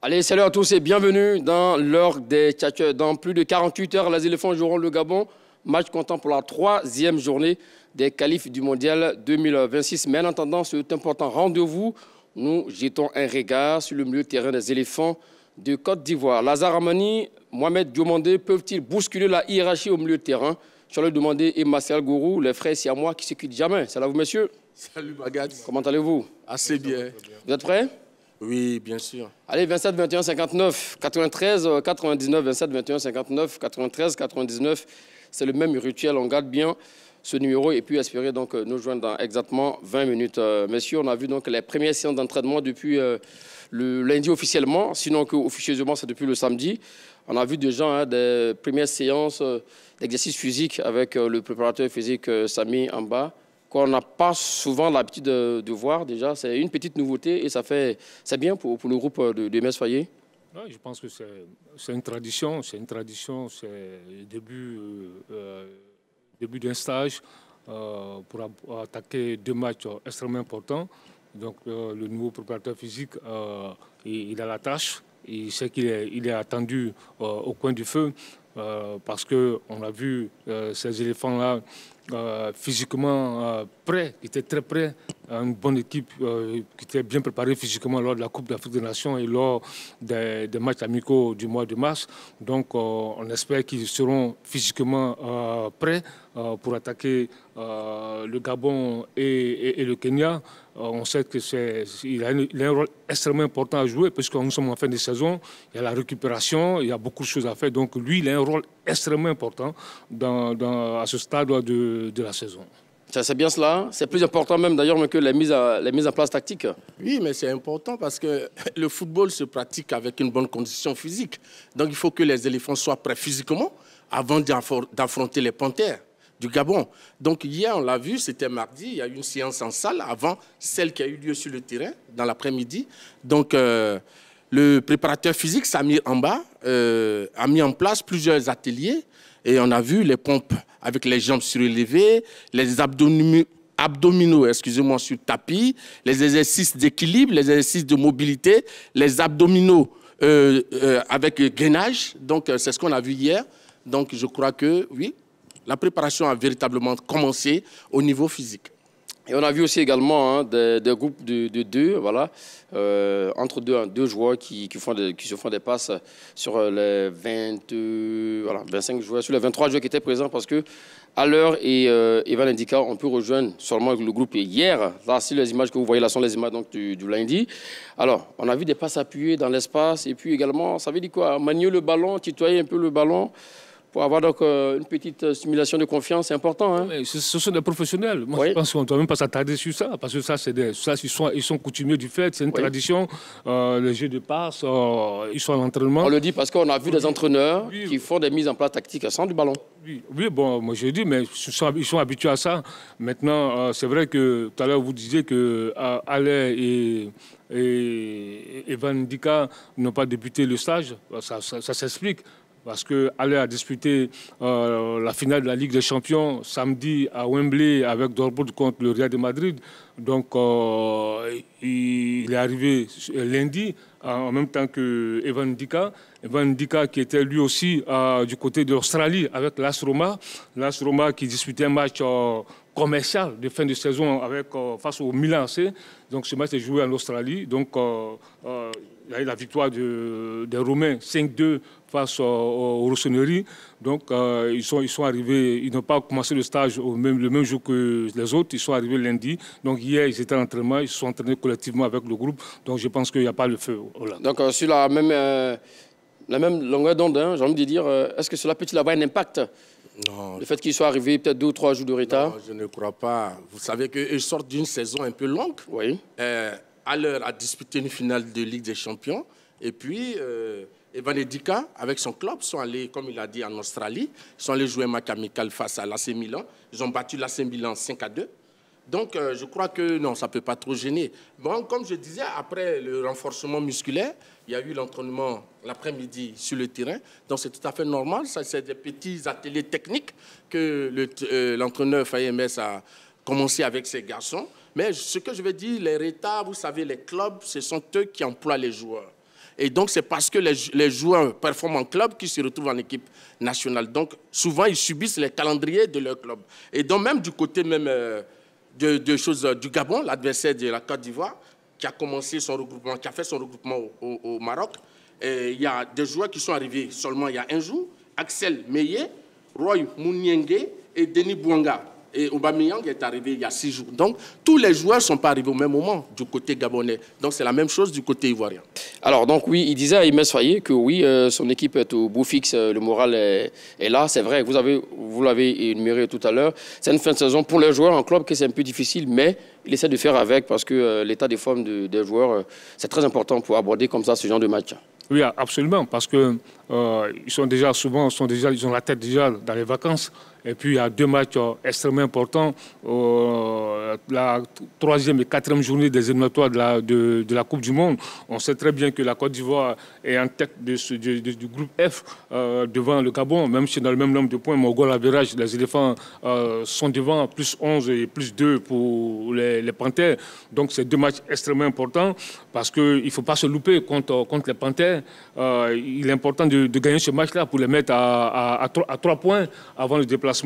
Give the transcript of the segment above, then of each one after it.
Allez, salut à tous et bienvenue dans l'heure des tchatcheurs. Dans plus de 48 heures, les éléphants joueront le Gabon. Match comptant pour la 3e journée des qualifs du Mondial 2026. Mais en attendant cet important rendez-vous, nous jetons un regard sur le milieu de terrain des éléphants de Côte d'Ivoire. Lazare Amani, Mohamed Diomandé peuvent-ils bousculer la hiérarchie au milieu de terrain? Charles Demandé et Marcel Gourou, les frères siamois qui ne se quittent jamais. Salut à vous, messieurs. Salut Bagad. Comment allez-vous? Assez bien. Vous êtes prêts? Oui, bien sûr. Allez, 27 21 59 93 99, 27 21 59 93 99. C'est le même rituel, on garde bien ce numéro et puis espérer donc nous joindre dans exactement 20 minutes. Messieurs, on a vu donc les premières séances d'entraînement depuis le lundi officiellement, sinon que officieusement c'est depuis le samedi. On a vu déjà des premières séances d'exercice physique avec le préparateur physique Sami Amba, qu'on n'a pas souvent l'habitude de voir déjà. C'est une petite nouveauté et c'est bien pour le groupe de MS Fayet. Oui, je pense que c'est une tradition. C'est une tradition, c'est le début d'un stage pour attaquer 2 matchs extrêmement importants. Donc le nouveau préparateur physique, il a la tâche. Il sait qu'il est attendu au coin du feu parce qu'on a vu ces éléphants-là physiquement prêts, qui étaient très prêts, une bonne équipe qui était bien préparée physiquement lors de la Coupe d'Afrique des Nations et lors des matchs amicaux du mois de mars. Donc on espère qu'ils seront physiquement prêts pour attaquer le Gabon et le Kenya. On sait qu'il a un rôle extrêmement important à jouer puisque nous sommes en fin de saison. Il y a la récupération, il y a beaucoup de choses à faire. Donc lui, il a un rôle extrêmement important à ce stade de la saison. C'est bien cela. C'est plus important même d'ailleurs que les mises en place tactiques. Oui, mais c'est important parce que le football se pratique avec une bonne condition physique. Donc il faut que les éléphants soient prêts physiquement avant d'affronter les panthères du Gabon. Donc hier, on l'a vu, c'était mardi, il y a eu une séance en salle avant celle qui a eu lieu sur le terrain dans l'après-midi. Donc le préparateur physique, Samir Amba, a mis en place plusieurs ateliers et on a vu les pompes avec les jambes surélevées, les abdominaux, excusez-moi, sur tapis, les exercices d'équilibre, les exercices de mobilité, les abdominaux avec gainage. Donc c'est ce qu'on a vu hier. Donc je crois que oui, la préparation a véritablement commencé au niveau physique. Et on a vu aussi également des groupes de 2, voilà, entre deux joueurs qui se font des passes sur les 25 joueurs, sur les 23 joueurs qui étaient présents parce que à l'heure et Evan Ndika, on peut rejoindre seulement le groupe hier. Là, si les images que vous voyez là sont les images donc, du lundi. Alors, on a vu des passes appuyées dans l'espace et puis également, ça veut dire quoi? Manier le ballon, tutoyer un peu le ballon. Pour avoir donc une petite stimulation de confiance, c'est important. Hein? Ce sont des professionnels. Moi, oui. Je pense qu'on ne doit même pas s'attarder sur ça, parce que ça, ils sont coutumiers du fait, c'est une tradition. Les jeux de passe, ils sont à l'entraînement. On le dit parce qu'on a vu des entraîneurs qui font des mises en place tactiques sans du ballon. Oui, bon, moi je dis, mais ils sont habitués à ça. Maintenant, c'est vrai que tout à l'heure, vous disiez que Alain et Evan Ndika n'ont pas débuté le stage. Ça s'explique. Parce qu'Alain a disputé la finale de la Ligue des Champions samedi à Wembley avec Dortmund contre le Real de Madrid. Donc, il est arrivé lundi en même temps que Evan Ndika. Evan Ndika qui était lui aussi du côté de l'Australie avec l'AS Roma. L'AS Roma qui disputait un match commercial de fin de saison face au Milan AC. Donc, ce match est joué en Australie. Donc, il y a eu la victoire des Romains 5-2 face aux Rossoneri. Donc, ils sont arrivés, ils n'ont pas commencé le stage le même jour que les autres. Ils sont arrivés lundi. Donc, hier, ils étaient en entraînement. Ils se sont entraînés collectivement avec le groupe. Donc, je pense qu'il n'y a pas le feu. Voilà. Donc, sur la même longueur d'onde, j'ai envie de dire, est-ce que cela peut-il avoir un impact? Non. Le fait qu'ils soient arrivés peut-être 2 ou 3 jours de retard? Non, je ne crois pas. Vous savez qu'ils sortent d'une saison un peu longue. Oui. À l'heure, a disputé une finale de Ligue des Champions. Et puis, Evan Ndika, avec son club, sont allés, comme il a dit, en Australie. Ils sont allés jouer un match amical face à l'AC Milan. Ils ont battu l'AC Milan 5-2. Donc, je crois que non, ça ne peut pas trop gêner. Bon, comme je disais, après le renforcement musculaire, il y a eu l'entraînement l'après-midi sur le terrain. Donc, c'est tout à fait normal. Ça, c'est des petits ateliers techniques que l'entraîneur FAMS a commencé avec ses garçons. Mais ce que je veux dire, les retards, vous savez, les clubs, ce sont eux qui emploient les joueurs. Et donc, c'est parce que les joueurs performent en club qu'ils se retrouvent en équipe nationale. Donc, souvent, ils subissent les calendriers de leur club. Et donc, même du côté même, du Gabon, l'adversaire de la Côte d'Ivoire, qui a commencé son regroupement, qui a fait son regroupement au Maroc, il y a des joueurs qui sont arrivés seulement il y a un jour, Axel Meillet, Roy Mouniengue et Denis Bouanga. Et Aubameyang est arrivé il y a 6 jours. Donc, tous les joueurs ne sont pas arrivés au même moment du côté gabonais. Donc, c'est la même chose du côté ivoirien. Alors, donc, oui, il disait à Imès Faye que oui, son équipe est au bout fixe, le moral est là. C'est vrai, vous l'avez énuméré tout à l'heure. C'est une fin de saison pour les joueurs en club que c'est un peu difficile, mais il essaie de faire avec parce que l'état des formes des joueurs, c'est très important pour aborder comme ça ce genre de match. Oui, absolument, parce que ils ont la tête déjà dans les vacances. Et puis, il y a 2 matchs extrêmement importants. La 3e et 4e journée des éliminatoires de la Coupe du Monde. On sait très bien que la Côte d'Ivoire est en tête du groupe F devant le Gabon, même si dans le même nombre de points, mais au goal average, les éléphants sont devant, plus 11 et plus 2 pour les Panthères. Donc, c'est 2 matchs extrêmement importants parce qu'il ne faut pas se louper contre les Panthères. Il est important de gagner ce match-là pour les mettre à 3 points avant le déplacement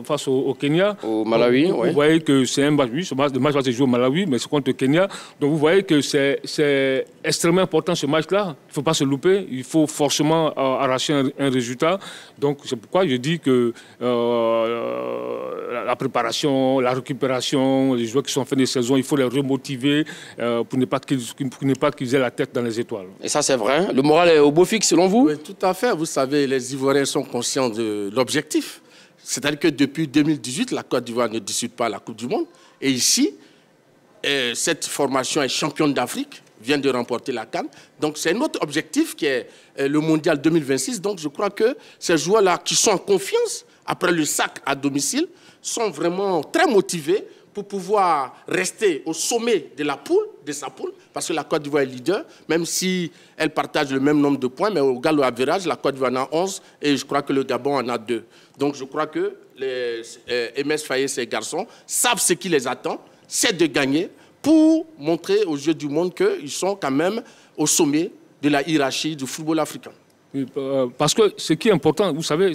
face au Kenya. Au Malawi, oui. Vous voyez que c'est un match, oui, le match va se jouer au Malawi, mais c'est contre le Kenya. Donc vous voyez que c'est extrêmement important ce match-là. Il ne faut pas se louper, il faut forcément arracher un résultat. Donc c'est pourquoi je dis que la préparation, la récupération, les joueurs qui sont en fin de saison, il faut les remotiver pour ne pas qu'ils aient la tête dans les étoiles. Et ça, c'est vrai. Le moral est au beau fixe, selon vous? Oui, tout à fait. Vous savez, les Ivoiriens sont conscients de l'objectif. C'est-à-dire que depuis 2018, la Côte d'Ivoire ne dispute pas la Coupe du Monde. Et ici, cette formation est championne d'Afrique, vient de remporter la CAN. Donc c'est notre objectif qui est le Mondial 2026. Donc je crois que ces joueurs-là qui sont en confiance, après le sac à domicile, sont vraiment très motivés pour pouvoir rester au sommet de sa poule, parce que la Côte d'Ivoire est leader, même si elle partage le même nombre de points, mais au galop average, la Côte d'Ivoire en a 11 et je crois que le Gabon en a 2. Donc je crois que Imès Faye et ses garçons savent ce qui les attend, c'est de gagner pour montrer aux yeux du monde qu'ils sont quand même au sommet de la hiérarchie du football africain. Parce que ce qui est important, vous savez,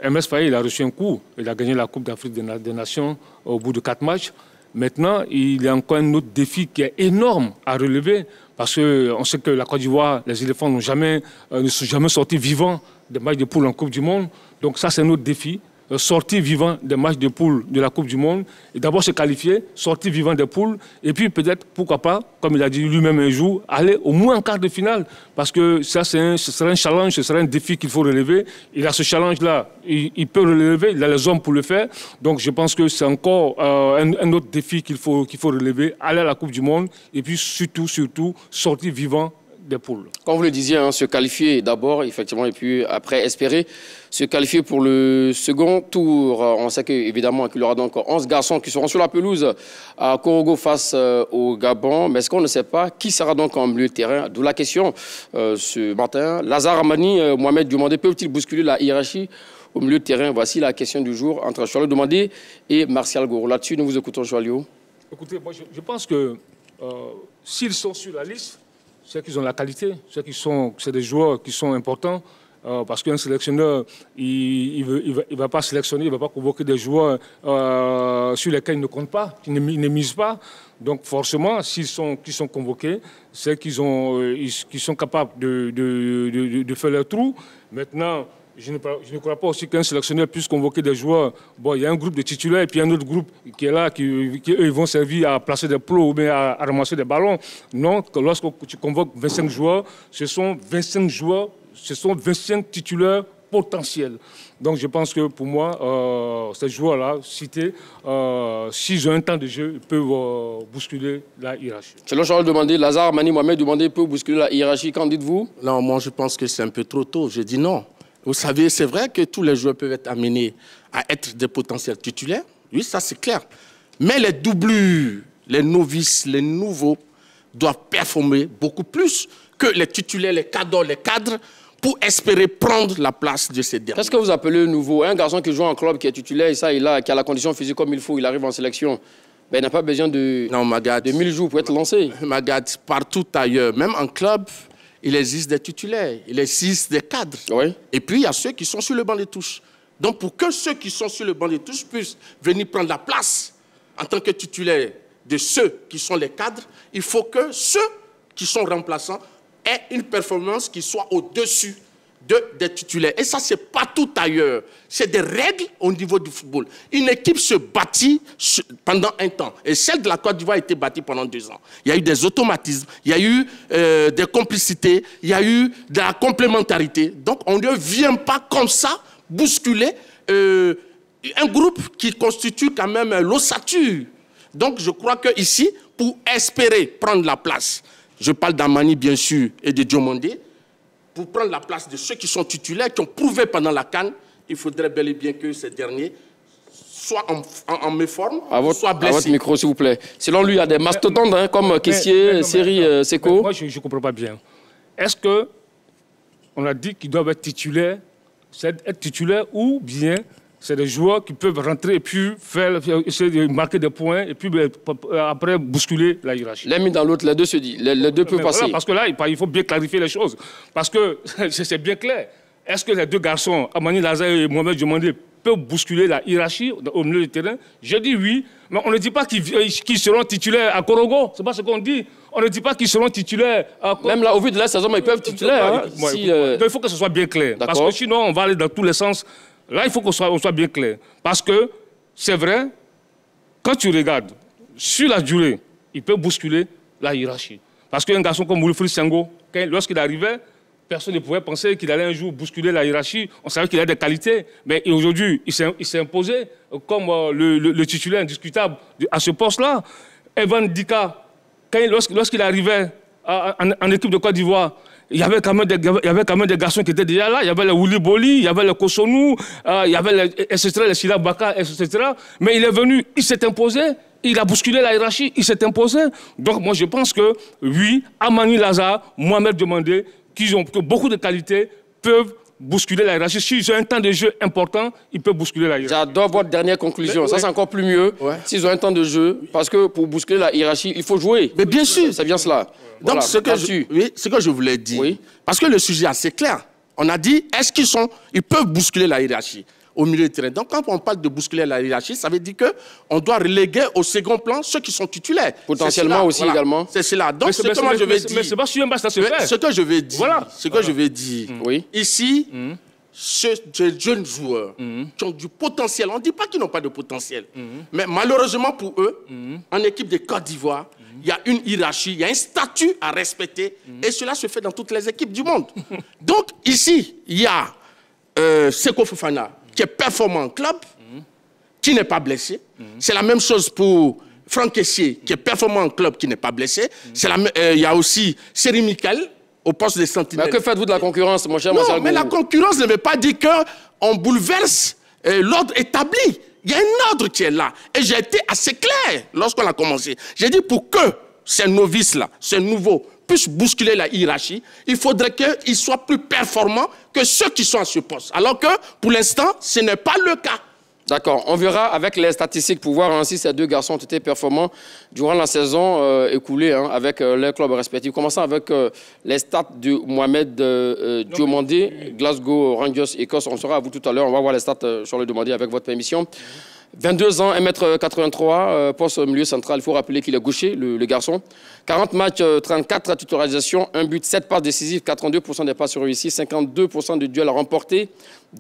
Imès Faye, il a reçu un coup, il a gagné la Coupe d'Afrique des Nations au bout de 4 matchs. Maintenant, il y a encore un autre défi qui est énorme à relever, parce qu'on sait que la Côte d'Ivoire, les éléphants ne sont jamais sortis vivants des matchs de poule en Coupe du Monde. Donc ça, c'est un autre défi. Sortir vivant des matchs de poule de la Coupe du Monde, et d'abord se qualifier, sortir vivant des poules, et puis peut-être, pourquoi pas, comme il a dit lui-même un jour, aller au moins en quart de finale, parce que ça, ce serait un challenge, ce serait un défi qu'il faut relever. Il a ce challenge-là, il peut relever, il a les hommes pour le faire, donc je pense que c'est encore un autre défi qu'il faut relever, aller à la Coupe du Monde, et puis surtout, sortir vivant des poules. Comme vous le disiez, hein, se qualifier d'abord, effectivement, et puis après espérer se qualifier pour le second tour. On sait qu'évidemment qu'il y aura donc 11 garçons qui seront sur la pelouse à Korogo face au Gabon. Mais est-ce qu'on ne sait pas qui sera donc en milieu de terrain? D'où la question ce matin. Lazare Amani, Mohamed Diomandé, peuvent-ils bousculer la hiérarchie au milieu de terrain? Voici la question du jour entre Choalio Diomandé et Martial Goro. Là-dessus, nous vous écoutons, Choalio. Écoutez, moi je pense que s'ils sont sur la liste, c'est qu'ils ont la qualité, c'est des joueurs qui sont importants, parce qu'un sélectionneur, il va pas sélectionner, il ne va pas convoquer des joueurs sur lesquels il ne compte pas, qui ne misent pas. Donc forcément, s'ils sont convoqués, c'est qu'ils sont capables de faire leur trou. Maintenant, je ne crois pas aussi qu'un sélectionneur puisse convoquer des joueurs. Bon, il y a un groupe de titulaires et puis un autre groupe qui est là, qui eux, ils vont servir à placer des plots ou bien à ramasser des ballons. Non, lorsque tu convoques 25 joueurs, ce sont 25 joueurs, ce sont 25 titulaires potentiels. Donc je pense que pour moi, ces joueurs-là, cités, s'ils ont un temps de jeu, ils peuvent bousculer la hiérarchie. Selon Charles Demandé, Lazare Mani Mohamed Demandé peut bousculer la hiérarchie. Qu'en dites-vous? Non, moi je pense que c'est un peu trop tôt. Je dis non. Vous savez, c'est vrai que tous les joueurs peuvent être amenés à être des potentiels titulaires. Oui, ça c'est clair. Mais les doublures, les novices, les nouveaux doivent performer beaucoup plus que les titulaires, les cadres, pour espérer prendre la place de ces derniers. Qu'est-ce que vous appelez nouveau? Un garçon qui joue en club, qui est titulaire, et ça, qui a la condition physique comme il faut, il arrive en sélection. Ben, il n'a pas besoin de, Non, Magath. de 1000 jours pour être lancé. Magath, partout ailleurs, même en club, il existe des titulaires, il existe des cadres. Oui. Et puis, il y a ceux qui sont sur le banc de touche. Donc, pour que ceux qui sont sur le banc de touche puissent venir prendre la place en tant que titulaires de ceux qui sont les cadres, il faut que ceux qui sont remplaçants aient une performance qui soit au-dessus des titulaires. Et ça, c'est partout ailleurs. C'est des règles au niveau du football. Une équipe se bâtit pendant un temps. Et celle de la Côte d'Ivoire a été bâtie pendant 2 ans. Il y a eu des automatismes, il y a eu des complicités, il y a eu de la complémentarité. Donc, on ne vient pas comme ça bousculer un groupe qui constitue quand même l'ossature. Donc, je crois qu'ici, pour espérer prendre la place, je parle d'Amani, bien sûr, et de Diomandé, pour prendre la place de ceux qui sont titulaires, qui ont prouvé pendant la CAN, il faudrait bel et bien que ces derniers soient en méforme, soient blessés. À votre micro, s'il vous plaît. Selon lui, il y a des mastodontes hein, comme Kessié, Seri, Seko. Moi, je ne comprends pas bien. Est-ce qu'on a dit qu'ils doivent être titulaires, ou bien c'est des joueurs qui peuvent rentrer et puis essayer de marquer des points et puis après bousculer la hiérarchie. L'un mis dans l'autre, les deux se disent. Les deux peuvent passer. Voilà, parce que là, il faut bien clarifier les choses. Parce que c'est bien clair. Est-ce que les deux garçons, Amani Lazare et Mohamed Diomandé, peuvent bousculer la hiérarchie au milieu du terrain? Je dis oui, mais on ne dit pas qu'ils seront titulaires à Korogo. C'est pas ce qu'on dit. On ne dit pas qu'ils seront titulaires à Korogo. Même là, au vu de la saison, ils peuvent être titulaires. Hein, il faut que ce soit bien clair. Parce que sinon, on va aller dans tous les sens. Là, il faut qu'on soit bien clair. Parce que, c'est vrai, quand tu regardes, sur la durée, il peut bousculer la hiérarchie. Parce qu'un garçon comme Wilfried Senghor, lorsqu'il arrivait, personne ne pouvait penser qu'il allait un jour bousculer la hiérarchie. On savait qu'il a des qualités. Mais aujourd'hui, il s'est imposé comme le titulaire indiscutable à ce poste-là. Evan Dika, lorsqu'il arrivait en équipe de Côte d'Ivoire, il y avait quand même des garçons qui étaient déjà là. Il y avait le Willy Boli, il y avait le Kosonou, il y avait les Sila Baka, etc. Mais il est venu, il s'est imposé, il a bousculé la hiérarchie, il s'est imposé. Donc moi je pense que oui, Amani Lazare, Mohamed Diomandé, qui ont beaucoup de qualités, peuvent bousculer la hiérarchie. S'ils ont un temps de jeu important, ils peuvent bousculer la hiérarchie. J'adore votre dernière conclusion. Ça, c'est encore plus mieux s'ils ont un temps de jeu. Parce que pour bousculer la hiérarchie, il faut jouer. Mais bien sûr. C'est bien cela. Donc, Voilà, ce que je voulais dire, parce que le sujet est assez clair. On a dit, est-ce qu'ils peuvent bousculer la hiérarchie au milieu du terrain? Donc, quand on parle de bousculer la hiérarchie, ça veut dire qu'on doit reléguer au second plan ceux qui sont titulaires. Potentiellement aussi également. C'est cela. Donc, ce que moi je vais dire. Mais c'est pas sur un match, ça se fait. Ce que je vais dire, Voilà. Ici, ces jeunes joueurs qui ont du potentiel, on ne dit pas qu'ils n'ont pas de potentiel, mais malheureusement pour eux, en équipe de Côte d'Ivoire, il y a une hiérarchie, il y a un statut à respecter, et cela se fait dans toutes les équipes du monde. Donc ici, il y a Seko Fofana, qui est performant en club, qui n'est pas blessé. C'est la même chose pour Franck Kessié, qui est performant en club, qui n'est pas blessé. Il y a aussi Seri Michael, au poste de sentinelle. Mais que faites-vous de la concurrence, mon cher Non, mais la concurrence ne veut pas dire qu'on bouleverse l'ordre établi. Il y a un ordre qui est là. Et j'ai été assez clair lorsqu'on a commencé. J'ai dit pour que ces novices-là, ces nouveaux, puissent bousculer la hiérarchie, il faudrait qu'ils soient plus performants que ceux qui sont à ce poste. Alors que, pour l'instant, ce n'est pas le cas. D'accord. On verra avec les statistiques pour voir si ces deux garçons ont été performants durant la saison écoulée avec leurs clubs respectifs. Commençons avec les stats de Mohamed Diomandé, Glasgow Rangers, Écosse. On sera à vous tout à l'heure. On va voir les stats sur le demandé avec votre permission. 22 ans, 1m83, poste milieu central. Il faut rappeler qu'il est gaucher, le garçon. 40 matchs, 34 titularisations, 1 but, 7 passes décisives, 82% des passes réussies, 52% de duels remportés,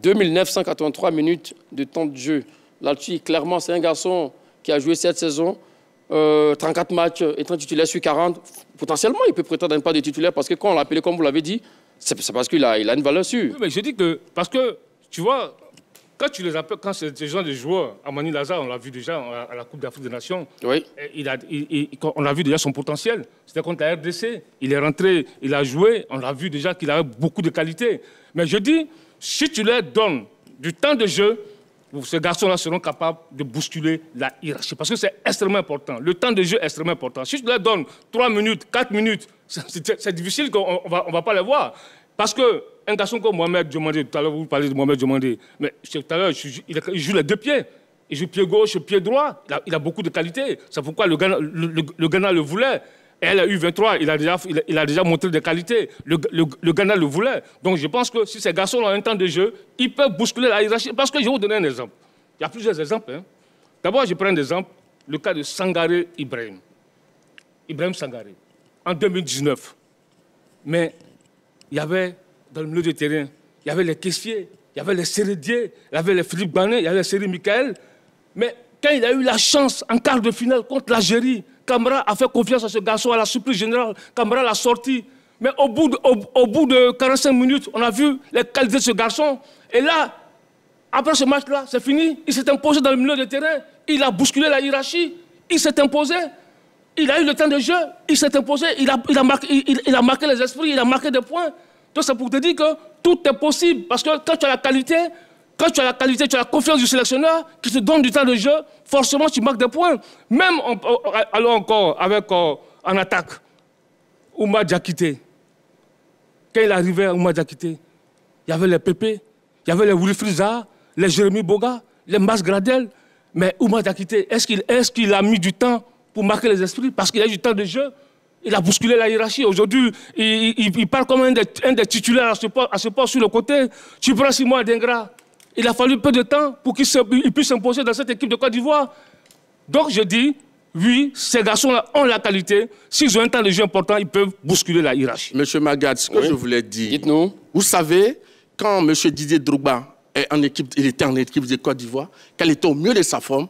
2983 minutes de temps de jeu. Là-dessus, clairement, c'est un garçon qui a joué cette saison, 34 matchs, étant titulaire sur 40. Potentiellement, il peut prétendre à ne pas de titulaire parce que quand on l'a appelé, comme vous l'avez dit, c'est parce qu'il a une valeur sûre. Oui, mais je dis que, parce que, tu vois, quand tu les appelles, quand c'est des gens de joueurs, Amani Lazare, on l'a vu déjà à la Coupe d'Afrique des Nations, on a vu déjà son potentiel. C'était contre la RDC. Il est rentré, il a joué, on a vu déjà qu'il avait beaucoup de qualités. Mais je dis, si tu leur donnes du temps de jeu, ces garçons-là seront capables de bousculer la hiérarchie. Parce que c'est extrêmement important. Le temps de jeu est extrêmement important. Si tu leur donnes 3 minutes, 4 minutes, c'est difficile qu'on ne va pas les voir. Parce qu'un garçon comme Mohamed Diomandé, tout à l'heure vous parlez de Mohamed Diomandé, mais tout à l'heure il joue les deux pieds. Il joue pied gauche, pied droit. Il a beaucoup de qualités. C'est pourquoi le Ghana le voulait. Et elle a eu 23, il a déjà montré des qualités. Le Ghana le voulait. Donc je pense que si ces garçons ont un temps de jeu, ils peuvent bousculer la hiérarchie. Parce que je vais vous donner un exemple. Il y a plusieurs exemples. Hein. D'abord, je prends un exemple, le cas de Sangaré Ibrahim. Ibrahim Sangaré, en 2019. Mais il y avait, dans le milieu du terrain, il y avait les caissiers, il y avait les Sérédier, il y avait les Philippe Banet, il y avait les Séri Michael. Mais quand il a eu la chance, en quart de finale contre l'Algérie, Camara a fait confiance à ce garçon, à la surprise générale. Camara l'a sorti. Mais au bout de 45 minutes, on a vu les qualités de ce garçon. Et là, après ce match-là, c'est fini. Il s'est imposé dans le milieu de terrain. Il a bousculé la hiérarchie. Il s'est imposé. Il a eu le temps de jeu. Il s'est imposé. Il a marqué les esprits. Il a marqué des points. Donc c'est pour te dire que tout est possible. Parce que quand tu as la qualité, tu as la confiance du sélectionneur qui te donne du temps de jeu, forcément tu marques des points. Même, allons encore avec en attaque, Oumar Diakité. Quand il arrivait à Oumar Diakité, il y avait les Pépé, il y avait les Wilfried Zaha, les Jérémy Boga, les Mas Gradel. Mais Oumar Diakité, est-ce qu'il a mis du temps pour marquer les esprits? Parce qu'il a eu du temps de jeu. Il a bousculé la hiérarchie. Aujourd'hui, il parle comme un des titulaires à ce poste sur le côté. Tu prends Simon Adingra. Il a fallu peu de temps pour qu'il puisse s'imposer dans cette équipe de Côte d'Ivoire. Donc je dis, oui, ces garçons-là ont la qualité. S'ils ont un temps de jeu important, ils peuvent bousculer la hiérarchie. Monsieur Magad, ce que je voulais dire, dites-nous. Vous savez, quand M. Didier Drogba il était en équipe de Côte d'Ivoire, qu'elle était au mieux de sa forme,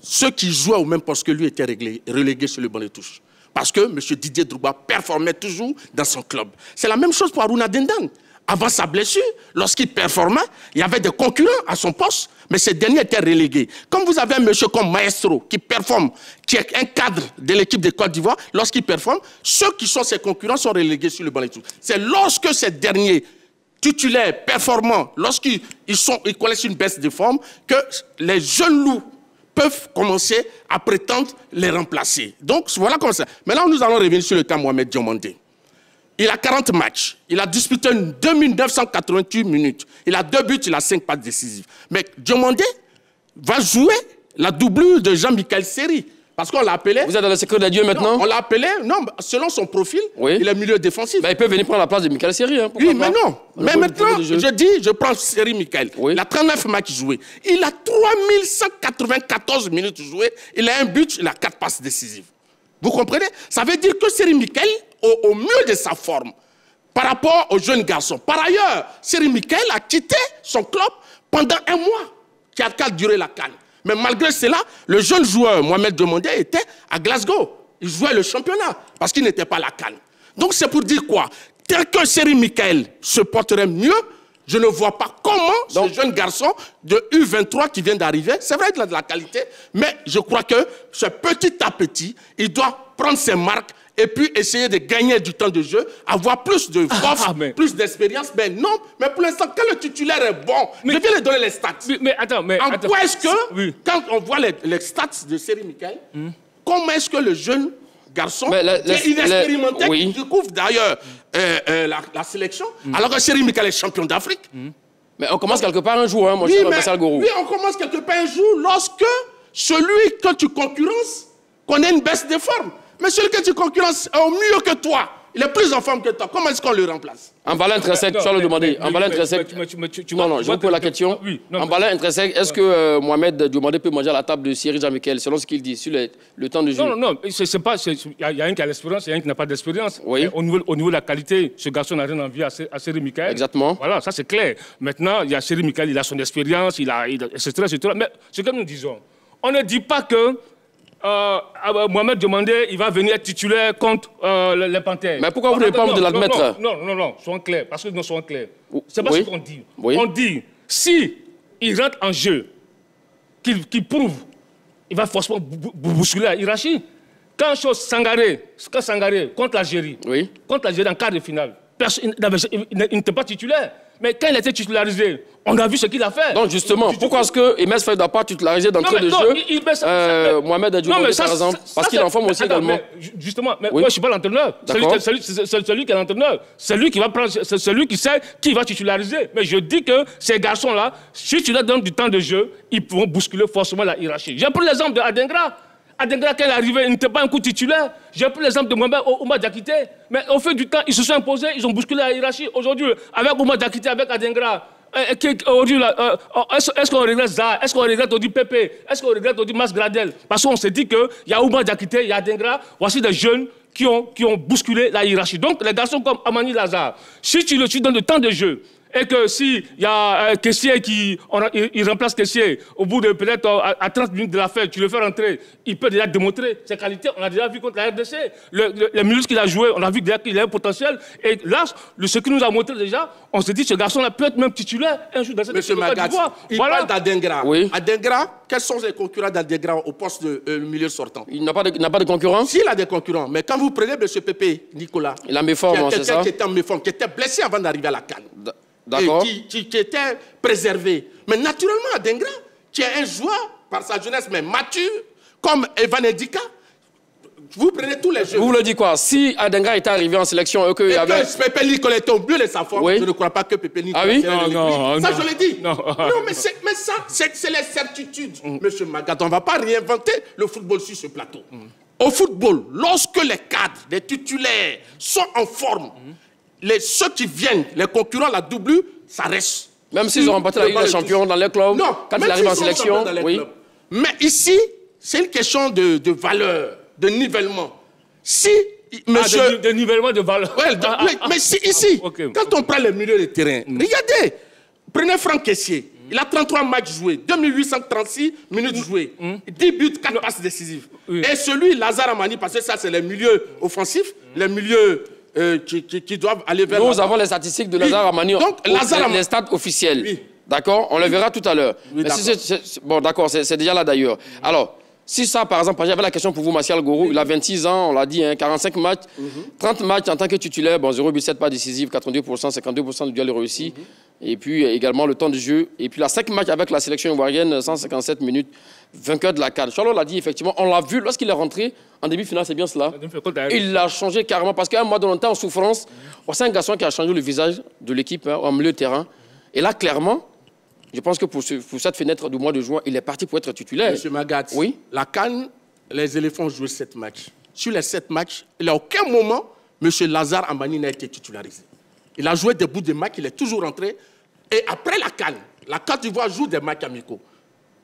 ceux qui jouaient au même poste que lui étaient relégués sur le banc de touche. Parce que M. Didier Drogba performait toujours dans son club. C'est la même chose pour Aruna Dendane. Avant sa blessure, lorsqu'il performait, il y avait des concurrents à son poste, mais ces derniers étaient relégués. Comme vous avez un monsieur comme Maestro qui performe, qui est un cadre de l'équipe de Côte d'Ivoire, lorsqu'il performe, ceux qui sont ses concurrents sont relégués sur le banc de touche. C'est lorsque ces derniers titulaires performants, lorsqu'ils connaissent une baisse de forme, que les jeunes loups peuvent commencer à prétendre les remplacer. Donc voilà comme ça. Maintenant, nous allons revenir sur le cas Mohamed Diomandé. Il a 40 matchs. Il a disputé 2988 minutes. Il a 2 buts, il a 5 passes décisives. Mais Diomandé va jouer la doublure de Jean-Michel Seri. Parce qu'on l'a appelé... Vous êtes dans le secret de Dieu maintenant? Non, on l'a appelé... Non, selon son profil, il est milieu défensif. Ben, il peut venir prendre la place de Michael Seri. Hein, oui, mais non. Mais maintenant, je prends Seri Michael. Oui. Il a 39 matchs joués. Il a 3194 minutes jouées. Il a 1 but, il a 4 passes décisives. Vous comprenez? Ça veut dire que Seri Michael, au mieux de sa forme, par rapport aux jeunes garçons. Par ailleurs, Seri Michael a quitté son club pendant 1 mois, qui a duré la CAN. Mais malgré cela, le jeune joueur Mohamed Diomandé était à Glasgow. Il jouait le championnat parce qu'il n'était pas à la CAN. Donc c'est pour dire quoi? Tel que Seri Michael se porterait mieux, je ne vois pas comment ce jeune garçon de U23 qui vient d'arriver, c'est vrai qu'il a de la qualité, mais je crois que petit à petit, il doit prendre ses marques et puis essayer de gagner du temps de jeu, avoir plus de force, plus d'expérience. Mais non, mais pour l'instant, quand le titulaire est bon, je viens lui donner les stats. En quoi est-ce que, quand on voit les stats de Seri Michael, comment est-ce que le jeune garçon, qui est inexpérimenté, qui découvre d'ailleurs la sélection, alors que Seri Michael est champion d'Afrique. Mais on commence quelque part un jour, hein, mon cher Bassal Gourou. Oui, on commence quelque part un jour lorsque celui que tu concurrences connaît une baisse de forme. Mais celui que tu concurrences est au mieux que toi. Il est plus en forme que toi. Comment est-ce qu'on le remplace? En ballon intrinsèque, tu vas le demander. En ballon intrinsèque. Non, je vous pose la question. En ballon intrinsèque, est-ce que Mohamed Diomandé peut manger à la table de Seri Jean-Michel, selon ce qu'il dit, sur le temps de jeu? Non, c'est pas. Il y a un qui a l'expérience, il y a un qui n'a pas d'expérience. Oui. Au niveau de la qualité, ce garçon n'a rien envie à Seri Michael. Exactement. Voilà, ça c'est clair. Maintenant, il y a Seri Michael, il a son expérience, etc. Mais ce que nous disons, on ne dit pas que Mohamed Diomandé, il va venir être titulaire contre les Panthères. Mais pourquoi vous n'avez pas envie de l'admettre? Non, soyons clairs, parce que nous sommes clairs. C'est pas ce qu'on dit. Oui. On dit, si il rentre en jeu, qu'il prouve, il va forcément bousculer la hiérarchie. Quand Sangaré contre l'Algérie, en quart de finale, il n'était pas titulaire. Mais quand il a été titularisé, on a vu ce qu'il a fait. Donc justement, pourquoi est-ce que Emes Faye ne doit pas titulariser d'entrée de jeu Mohamed Adjoumondi, par exemple, parce qu'il en forme aussi également. Justement, mais moi je ne suis pas l'entraîneur. C'est celui qui est l'entraîneur. C'est lui qui va prendre, c'est celui qui sait qui va titulariser. Mais je dis que ces garçons-là, si tu leur donnes du temps de jeu, ils pourront bousculer forcément la hiérarchie. J'ai pris l'exemple de Adengra. Adengra, quand il est arrivé, il n'était pas un coup titulaire. J'ai pris l'exemple de Mohamed Oumar Diakité. Mais au fil du temps, ils se sont imposés, ils ont bousculé la hiérarchie. Aujourd'hui, avec Oumar Diakité, avec Adengra, est-ce qu'on regrette Zaha? Est-ce qu'on regrette Odi Pepe? Est-ce qu'on regrette Odi Mas Gradel? Parce qu'on s'est dit qu'il y a Oumar Diakité, il y a Adengra, voici des jeunes qui ont bousculé la hiérarchie. Donc les garçons comme Amani Lazare, si tu donnes le temps de jeu, et que s'il y a Kessié il remplace Kessié, au bout de peut-être à 30 minutes de la fête, tu le fais rentrer, il peut déjà démontrer ses qualités. On a déjà vu contre la RDC. Les minutes qu'il a joué, on a vu qu'il a un potentiel. Et là, ce qu'il nous a montré déjà, on s'est dit que ce garçon-là peut être même titulaire un jour dans cette équipe. Monsieur Magat, il parle d'Adengra. Oui. Adengra, quels sont les concurrents d'Adengra au poste de milieu sortant? Il n'a pas de concurrent? S'il a des concurrents, mais quand vous prenez M. Pépé Nicolas, il a méforme, c'est ça? Qui était en méforme, qui était blessé avant d'arriver à la CAN. D'accord. Qui était préservé. Mais naturellement, Adengra, qui est un joueur par sa jeunesse, mais mature, comme Evan Ndika, vous prenez tous les jeux. Vous le dites quoi? Si Adengra était arrivé en sélection, que Pépé Nicolas était au mieux de sa forme, oui. Je ne crois pas que Pépé Nicolas... Ah oui? Non, ça, je l'ai dit. Non, mais ça, c'est les certitudes. Monsieur Magat, on ne va pas réinventer le football sur ce plateau. Au football, lorsque les cadres, les titulaires sont en forme, ceux qui viennent, les concurrents, la doublure, ça reste. Même s'ils ont remporté la Ligue des Champions dans les clubs, quand ils arrivent en sélection, oui. Mais ici, c'est une question de valeur, de nivellement. Si, monsieur... de nivellement de valeur. Ouais, mais si, ici, quand on prend le milieu de terrain, regardez, prenez Franck Kessié. Il a 33 matchs joués, 2836 minutes jouées, 10 buts, 4 passes décisives. Et celui, Lazare Amani, parce que ça, c'est les milieux offensifs, les milieux... qui doivent aller vers... Nous avons les statistiques de Lazare Amani, les stats officiels. Oui. D'accord? On le verra tout à l'heure. Oui, bon, d'accord, c'est déjà là d'ailleurs. Alors, si ça, par exemple, j'avais la question pour vous, Martial Gourou, il a 26 ans, on l'a dit, hein, 45 matchs, 30 matchs en tant que titulaire, bon, 0,7 pas décisif, 82%, 52% du duel réussi. Et puis également le temps de jeu. Et puis, la 5 matchs avec la sélection ivoirienne, 157 minutes, vainqueur de la CAN. Charles l'a dit, effectivement, on l'a vu lorsqu'il est rentré en demi-finale, c'est bien cela. Il l'a changé carrément parce qu'à un moment donné, en souffrance, c'est un garçon qui a changé le visage de l'équipe en milieu de terrain. Et là, clairement, je pense que pour cette fenêtre du mois de juin, il est parti pour être titulaire. Monsieur Magat, oui? La CAN, les éléphants ont joué 7 matchs. Sur les 7 matchs, il n'y a aucun moment, M. Lazare Amani n'a été titularisé. Il a joué des bouts de match, il est toujours rentré. Et après la Côte d'Ivoire joue des matchs amicaux.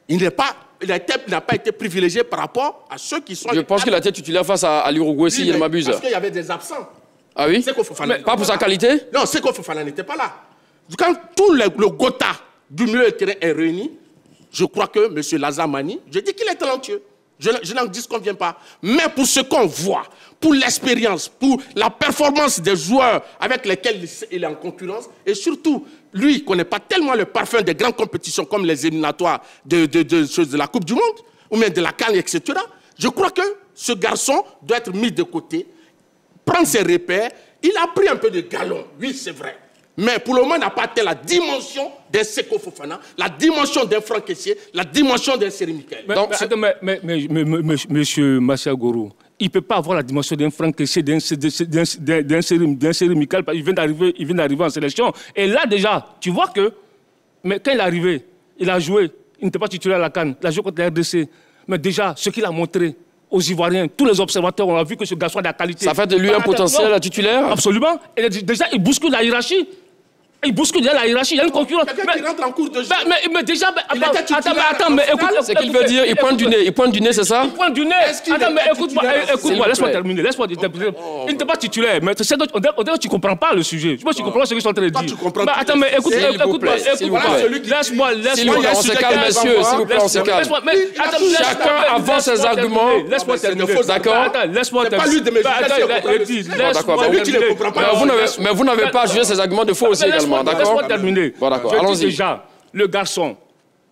Il n'a pas été privilégié par rapport à ceux qui sont... Je pense qu'il a été titulaire face à l'Uruguay, si il m'abuse. Parce qu'il y avait des absents. Ah oui? Pas pour sa qualité? Non, Seko Fofana n'était pas là. Quand tout le Gotha du milieu de terrain est réuni, je crois que M. Lazare Amani, je dis qu'il est talentueux. Je n'en disconviens pas. Mais pour ce qu'on voit, pour l'expérience, pour la performance des joueurs avec lesquels il est en concurrence, et surtout, lui, il ne connaît pas tellement le parfum des grandes compétitions comme les éliminatoires de la Coupe du Monde, ou même de la CAN, etc. Je crois que ce garçon doit être mis de côté, prendre ses repères. Il a pris un peu de galon, oui, c'est vrai. Mais pour le moment, il n'a pas atteint la dimension d'un Seko Fofana, la dimension d'un Franck Kessié, la dimension d'un Seri Michael. Mais monsieur Martial Gourou, il ne peut pas avoir la dimension d'un Franck Kessié, d'un Seri Michael, il vient d'arriver en sélection. Et là, déjà, tu vois que, mais quand il est arrivé, il a joué, il n'était pas titulaire à la CAN, il a joué contre la RDC. Mais déjà, ce qu'il a montré aux Ivoiriens, tous les observateurs, on a vu que ce garçon a de la qualité. Ça fait de lui un potentiel titulaire? Absolument. Et déjà, il bouscule la hiérarchie. Il bouscule déjà la hiérarchie, il y a une concurrence. Quelqu'un qui rentre en cours de jeu. Mais déjà, attends, mais écoute. C'est qu'il veut dire, il pointe du nez, c'est ça? Il pointe du nez. Attends, mais écoute-moi, laisse-moi terminer. Il n'était pas titulaire, mais tu ne comprends pas le sujet. Je pense que tu comprends ce que je suis en train de dire. Tu comprends. Attends, mais écoute-moi. Laisse-moi. On se calme, messieurs, s'il vous plaît, on se calme. Chacun avance ses arguments. Laisse-moi terminer. D'accord? Laisse-moi terminer. C'est pas lui de mes justifications. Mais vous n'avez pas jugé ses arguments de faux aussi également. Laisse-moi terminer. Bon, d'accord, allons-y. Déjà, le garçon,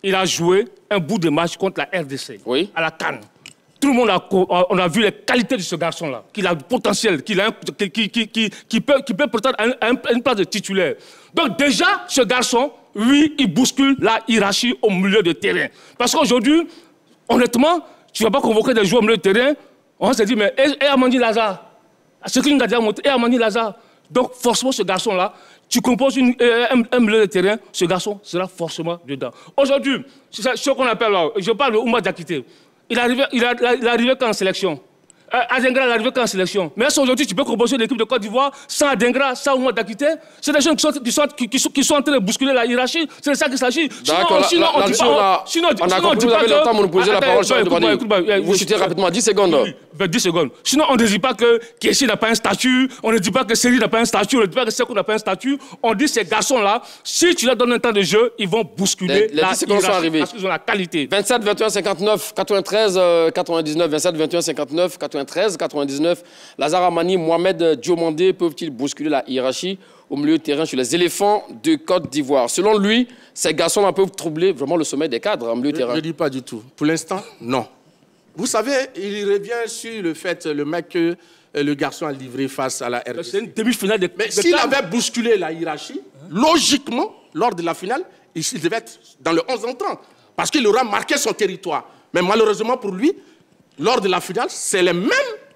il a joué un bout de match contre la RDC, à la CAN. tout le monde on a vu les qualités de ce garçon-là, qu'il a du potentiel, qui peut prétendre à une place de titulaire. Donc déjà, ce garçon, oui, il bouscule la hiérarchie au milieu de terrain. Parce qu'aujourd'hui, honnêtement, tu ne vas pas convoquer des joueurs au milieu de terrain, on va se dire, mais et Amandi Lazare, ce qu'il nous a dit à monter, et Amandi Lazare. Donc forcément, ce garçon-là, tu composes un milieu de terrain, ce garçon sera forcément dedans. Aujourd'hui, ce qu'on appelle, je parle de Oumar Diakité, il est arrivé quand en sélection. Adengra est arrivé quand en sélection. Mais aujourd'hui, tu peux composer l'équipe de Côte d'Ivoire sans Adengra, sans Oumar Diakité. C'est des gens qui sont en train de bousculer la hiérarchie. C'est de ça qu'il s'agit. Sinon, on a compris, vous avez le temps pour nous poser la parole. Vous chutez rapidement, 10 secondes. Oui, 10 secondes. Sinon, on ne dit pas que Kessie n'a pas un statut, on ne dit pas que Seri n'a pas un statut, on ne dit pas que Sekou n'a pas un statut. On dit ces garçons-là, si tu leur donnes un temps de jeu, ils vont bousculer la hiérarchie parce qu'ils ont la qualité. 27, 21, 59, 93, 99, 27, 21, 59, 93, 99. Lazare Amani, Mohamed Diomandé peuvent-ils bousculer la hiérarchie au milieu de terrain chez les éléphants de Côte d'Ivoire? Selon lui, ces garçons-là peuvent troubler vraiment le sommet des cadres en milieu de terrain. Je ne dis pas du tout. Pour l'instant, non. Vous savez, il revient sur le fait, le mec que le garçon a livré face à la RDC. C'est une demi-finale de... Mais s'il avait bousculé la hiérarchie, logiquement, lors de la finale, il devait être dans le 11 entrant. Parce qu'il aura marqué son territoire. Mais malheureusement pour lui, lors de la finale, c'est les mêmes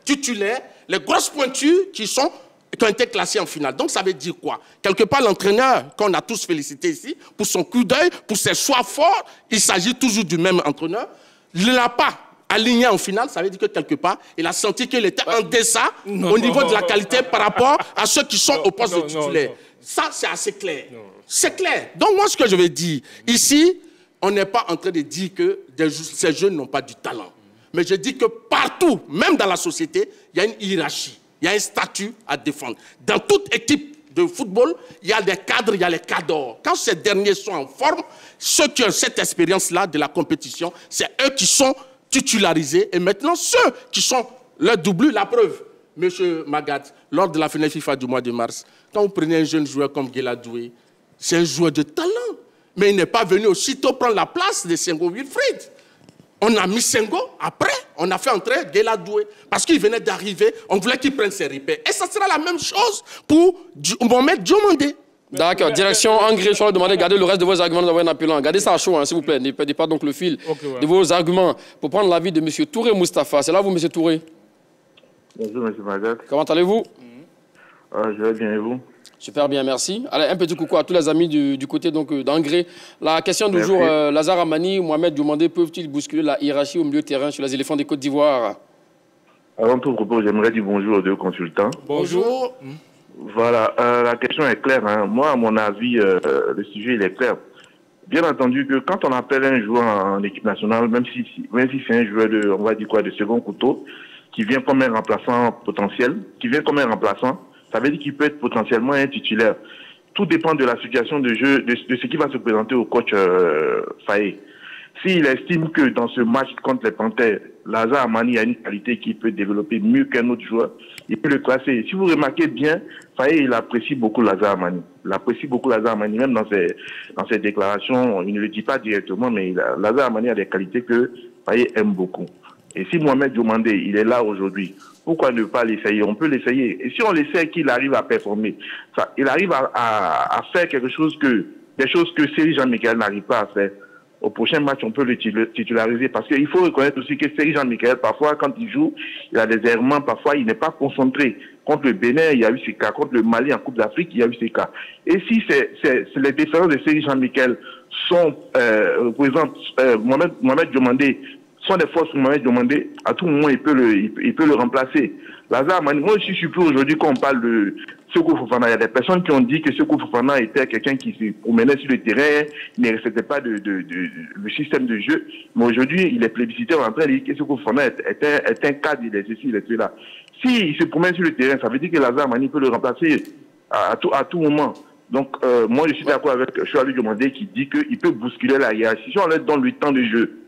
titulaires, les grosses pointures qui ont été classés en finale. Donc ça veut dire quoi? Quelque part, l'entraîneur qu'on a tous félicité ici, pour son coup d'œil, pour ses choix forts, il s'agit toujours du même entraîneur. Il ne l'a pas aligné en finale, ça veut dire que quelque part, il a senti qu'il était en deçà au niveau de la qualité par rapport à ceux qui sont au poste de titulaire. Ça, c'est assez clair. C'est clair. Donc moi, ce que je veux dire, ici, on n'est pas en train de dire que ces jeunes n'ont pas du talent. Mais je dis que partout, même dans la société, il y a une hiérarchie. Il y a un statut à défendre. Dans toute équipe de football, il y a des cadres, il y a les cadors. Quand ces derniers sont en forme, ceux qui ont cette expérience-là de la compétition, c'est eux qui sont titularisés. Et maintenant, ceux qui sont leur doublure, la preuve. Monsieur Magat, lors de la finale FIFA du mois de mars, quand vous prenez un jeune joueur comme Guela Doué, c'est un joueur de talent. Mais il n'est pas venu aussitôt prendre la place de Senghor Wilfried. On a mis Senghor, après, on a fait entrer Guela Doué. Parce qu'il venait d'arriver, on voulait qu'il prenne ses repères. Et ça sera la même chose pour Mohamed Diomandé. D'accord, direction Angers, je vais demander, gardez le reste de vos arguments dans un appelant. Gardez ça à chaud, hein, s'il vous plaît. Ne perdez pas donc le fil de vos arguments. Pour prendre l'avis de M. Touré Moustapha. C'est là vous, M. Touré? Bonjour, M. Magat. Comment allez-vous? Je vais bien, et vous? Super bien, merci. Allez, un petit coucou à tous les amis du côté d'Angers. La question du jour, Lazare Amani, Mohamed Diomandé, peuvent-ils bousculer la hiérarchie au milieu de terrain sur les éléphants des Côte d'Ivoire? Avant tout propos, j'aimerais dire bonjour aux deux consultants. Bonjour. Voilà, la question est claire. Hein. Moi, à mon avis, le sujet, il est clair. Bien entendu que quand on appelle un joueur en équipe nationale, même si c'est un joueur de, on va dire quoi, de second couteau, qui vient comme un remplaçant potentiel, ça veut dire qu'il peut être potentiellement un titulaire. Tout dépend de la situation de jeu, de ce qui va se présenter au coach Faye. S'il estime que dans ce match contre les Panthères, Lazare Amani a une qualité qui peut développer mieux qu'un autre joueur, il peut le classer. Si vous remarquez bien, Faye, il apprécie beaucoup Lazare Amani. Il apprécie beaucoup Lazare Amani, même dans ses déclarations, il ne le dit pas directement, mais Lazare Amani a des qualités que Faye aime beaucoup. Et si Mohamed Diomandé, il est là aujourd'hui, pourquoi ne pas l'essayer? On peut l'essayer. Et si on l'essaie qu'il arrive à performer, il arrive à faire des choses que Seri Jean-Michel n'arrive pas à faire. Au prochain match, on peut le titulariser parce qu'il faut reconnaître aussi que Seri Jean-Michel, parfois, quand il joue, il a des errements, parfois, il n'est pas concentré. Contre le Bénin, il y a eu ces cas. Contre le Mali en Coupe d'Afrique, il y a eu ces cas. Et si les différences de Seri Jean-Michel représentent Mohamed Diomandé, sont des forces pour Mohamed Diomandé, à tout moment, il peut le remplacer. Lazare Amani, moi, je suis surpris aujourd'hui quand on parle de Sekou Fofana. Il y a des personnes qui ont dit que Sekou Fofana était quelqu'un qui se promenait sur le terrain, il ne respectait pas le système de jeu. Mais aujourd'hui, il est plébiscité en train de dire que Sekou Fofana est un cadre, il est ceci, il est cela. S'il se promène sur le terrain, ça veut dire que Lazare Amani peut le remplacer à tout moment. Donc, moi, je suis d'accord avec Choali Diomandé qui dit qu'il peut bousculer la hiérarchie. Si on leur donne le temps de jeu,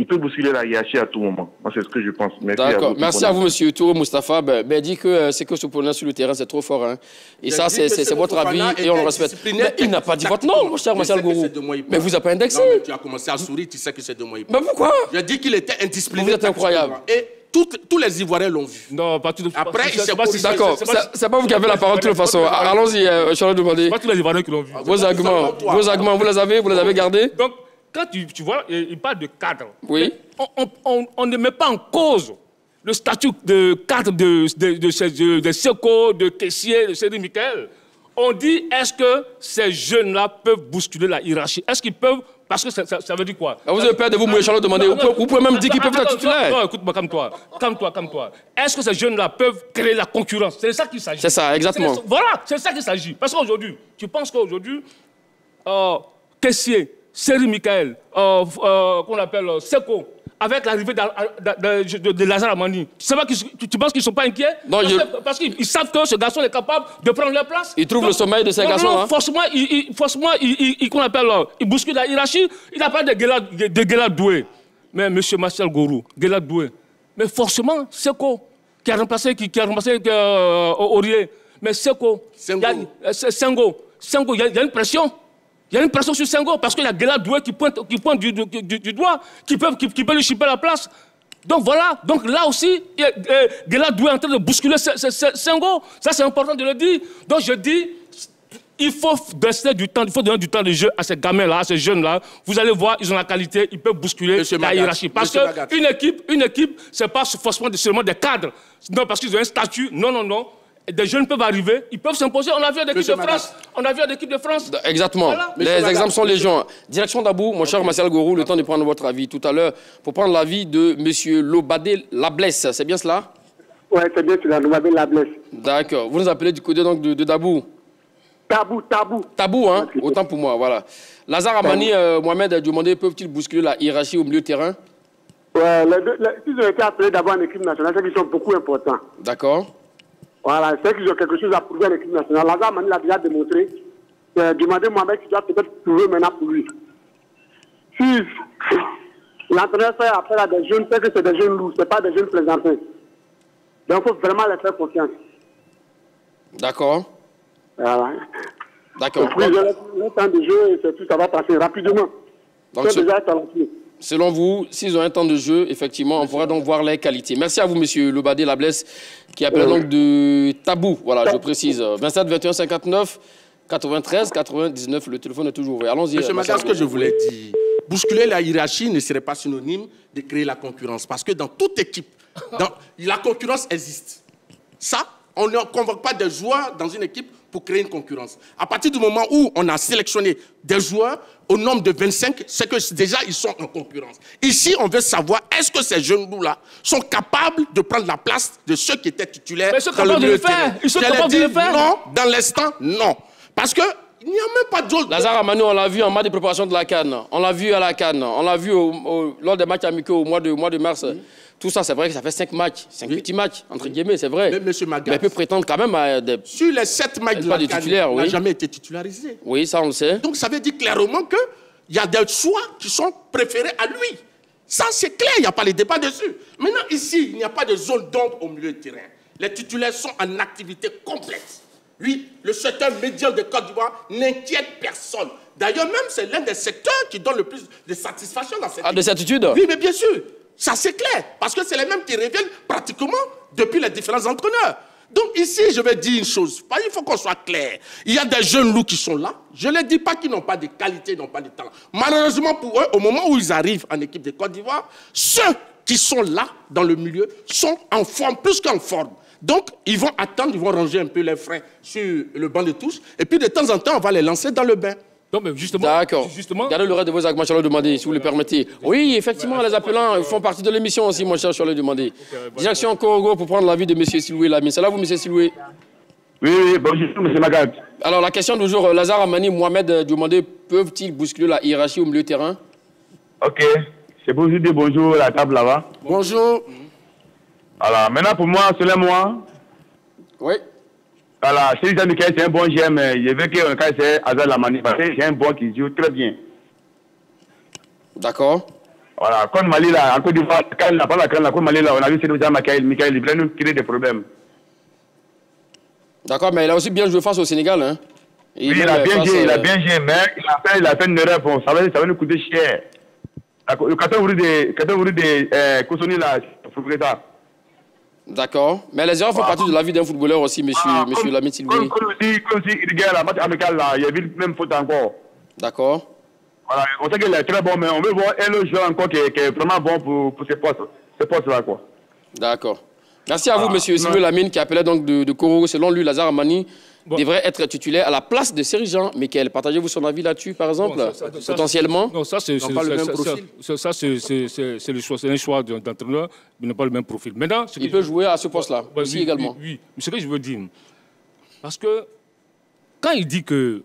il peut bousculer la hiérarchie à tout moment. Moi, c'est ce que je pense. D'accord. Merci à vous, monsieur Touré Moustapha. Dit que ce que ce preneur sur le terrain, c'est trop fort. Hein. Et ça, c'est votre avis et on le respecte. Mais il n'a pas dit votre nom, mon cher Martial Gourou. Mais vous n'avez pas indexé. Non, tu as commencé à sourire, tu sais que c'est de moi. Mais pourquoi? J'ai dit qu'il était indiscipliné. Vous êtes incroyable. Et tous les Ivoiriens l'ont vu. Non, pas tout. Après, il s'est pas. D'accord. C'est pas vous qui avez la parole de toute façon. Allons-y, Charles Demandé. Pas tous les Ivoiriens qui l'ont vu. Vos arguments, vous les avez gardés? Donc, quand tu vois, il parle de cadre. Oui. On ne met pas en cause le statut de cadre de Seko, de caissier, de Cédric Michael. On dit, est-ce que ces jeunes-là peuvent bousculer la hiérarchie? Est-ce qu'ils peuvent? Parce que ça veut dire quoi? Vous avez peur de vous mouiller, Charles Demandé. Vous pouvez même dire qu'ils peuvent être titulaires. Non, écoute-moi, calme-toi. Est-ce que ces jeunes-là peuvent créer la concurrence? C'est de ça qu'il s'agit. C'est ça, exactement. Voilà, c'est de ça qu'il s'agit. Parce qu'aujourd'hui, tu penses qu'aujourd'hui, caissier, Cédric Michael, qu'on appelle Seko, avec l'arrivée de Lazare Amani, tu penses qu'ils ne sont pas inquiets? Non, parce qu'ils savent que ce garçon est capable de prendre leur place. Ils trouvent le sommeil de ces garçons-là. Forcément, il bouscule la hiérarchie. Il n'a pas de Guela Doué. Mais M. Martial Gourou, Guela Doué. Mais forcément, Seko, qui a remplacé Aurier. Mais Seko, Sengo, il y a une pression. Il y a une pression sur Sengo parce qu'il y a Guela Doué qui pointe du doigt, qui peut lui chipper la place. Donc voilà, donc là aussi, Guela Doué est en train de bousculer Sengo. Ça, c'est important de le dire. Donc je dis, il faut donner du temps de jeu à ces gamins-là, à ces jeunes-là. Vous allez voir, ils ont la qualité, ils peuvent bousculer la hiérarchie. Parce qu'une équipe, ce n'est pas forcément seulement des cadres. Non, parce qu'ils ont un statut. Non. Des jeunes peuvent arriver, ils peuvent s'imposer. On a vu à l'équipe de France. Exactement. Voilà. Les exemples sont légion. Direction d'Abou, mon cher Martial Gourou, le temps de prendre votre avis tout à l'heure pour prendre l'avis de M. Lobadé Lablesse. C'est bien cela? Oui, c'est bien cela, Lobadé Lablesse. D'accord. Vous nous appelez du côté donc, de Dabou? Tabou, hein? Autant pour moi, voilà. Lazare Amani, Mohamed Diomandé, peuvent-ils bousculer la hiérarchie au milieu de terrain? S'ils ont été appelés d'abord en équipe nationale, c'est qu'ils sont beaucoup importants. D'accord. Voilà, c'est qu'ils ont quelque chose à prouver à l'équipe nationale. Lazare Amani l'a déjà démontré. Demander Mohamed qui doit peut-être trouver maintenant pour lui. Si l'entraîneur fait appel à des jeunes, c'est que c'est des jeunes lourds, ce n'est pas des jeunes présentés. Donc il faut vraiment les faire confiance. D'accord. Voilà. D'accord. Le temps de jeu, et tout, ça va passer rapidement. Donc, selon vous, s'ils ont un temps de jeu, effectivement, on pourra donc voir les qualités. Merci à vous, M. Lobadé Lablesse, qui appelle donc de Tabou. Voilà, je précise. 27 21 59 93 99. Le téléphone est toujours ouvert. Allons-y. Monsieur Maga, ce que je voulais dire, bousculer la hiérarchie ne serait pas synonyme de créer la concurrence. Parce que dans toute équipe, la concurrence existe. Ça, on ne convoque pas des joueurs dans une équipe pour créer une concurrence. À partir du moment où on a sélectionné des joueurs au nombre de 25, c'est que déjà ils sont en concurrence. Ici, on veut savoir, est-ce que ces jeunes-là sont capables de prendre la place de ceux qui étaient titulaires dans le milieu de terrain? Ils sont capables de le faire. Non, dans l'instant, non. Parce que il n'y a même pas d'autre. Lazare Amani, on l'a vu en match de préparation de la CAN. On l'a vu à la CAN. On l'a vu lors des matchs amicaux au mois de mars. Tout ça, c'est vrai que ça fait 5 matchs, 5 petits matchs, entre guillemets, c'est vrai. Mais M. Magas, il peut prétendre quand même à des... Sur les 7 matchs de la CAN, il n'a jamais été titularisé. Oui, ça on le sait. Donc ça veut dire clairement qu'il y a des choix qui sont préférés à lui. Ça c'est clair, il n'y a pas de débat dessus. Maintenant ici, il n'y a pas de zone d'ombre au milieu du terrain. Les titulaires sont en activité complète. Oui, le secteur médian de Côte d'Ivoire n'inquiète personne. D'ailleurs même, c'est l'un des secteurs qui donne le plus de satisfaction dans cette équipe. De certitude? Oui, mais bien sûr. Ça, c'est clair, parce que c'est les mêmes qui reviennent pratiquement depuis les différents entraîneurs. Donc ici, je vais dire une chose, il faut qu'on soit clair. Il y a des jeunes loups qui sont là. Je ne les dis pas qu'ils n'ont pas de qualité, n'ont pas de talent. Malheureusement pour eux, au moment où ils arrivent en équipe de Côte d'Ivoire, ceux qui sont là, dans le milieu, sont en forme, plus qu'en forme. Donc, ils vont attendre, ils vont ranger un peu les freins sur le banc de touche, et puis de temps en temps, on va les lancer dans le bain. Non, mais justement, d'accord. Gardez le reste de vos arguments, Charles Demandé, si vous le permettez. Oui, effectivement, les appelants font partie de l'émission aussi, mon cher Charles Demandé. Direction Korogo pour prendre l'avis de M. Siloué Lamine. C'est là vous, M. Siloué? Oui, bonjour, M. Magat. Alors, la question du jour, Lazare Amani, Mohamed Diomandé, peuvent-ils bousculer la hiérarchie au milieu de terrain? Ok. C'est pour vous dire bonjour à la table là-bas. Bonjour. Alors, maintenant, pour moi, selon moi... Oui. Voilà, c'est un bon GM, je veux que c'est Azar Lamani, parce que c'est un bon qui joue très bien. D'accord. Voilà, comme Mali, là, en Côte d'Ivoire, quand il n'a pas la canne, comme Mali, là, on a vu c'est déjà Michael, il vient nous créer des problèmes. D'accord, mais il a aussi bien joué face au Sénégal. Hein. Oui, il a bien joué, mais il a fait une erreur, bon, ça va nous coûter cher. Le 14 de Kosoni, là, il faut que ça. D'accord, mais les erreurs font partie de la vie d'un footballeur aussi, monsieur Lamine Silveri. Comme si il gagne la match amical, là, il y a eu même faute encore. D'accord. Voilà, on sait qu'il est très bon, mais on veut voir un autre joueur encore qui est vraiment bon pour ces postes-là, quoi. D'accord. Merci à vous, monsieur Silvio Lamine, qui appelait donc de Koro. Selon lui, Lazare Amani devrait être titulaire à la place de Serge-Jean Michael. Partagez-vous son avis là-dessus, par exemple, potentiellement? Non, ça, c'est le choix. C'est un choix d'entraîneur, mais n'a pas le même profil. Maintenant, il peut jouer à ce poste-là, aussi également. Oui, mais ce que je veux dire, parce que quand il dit que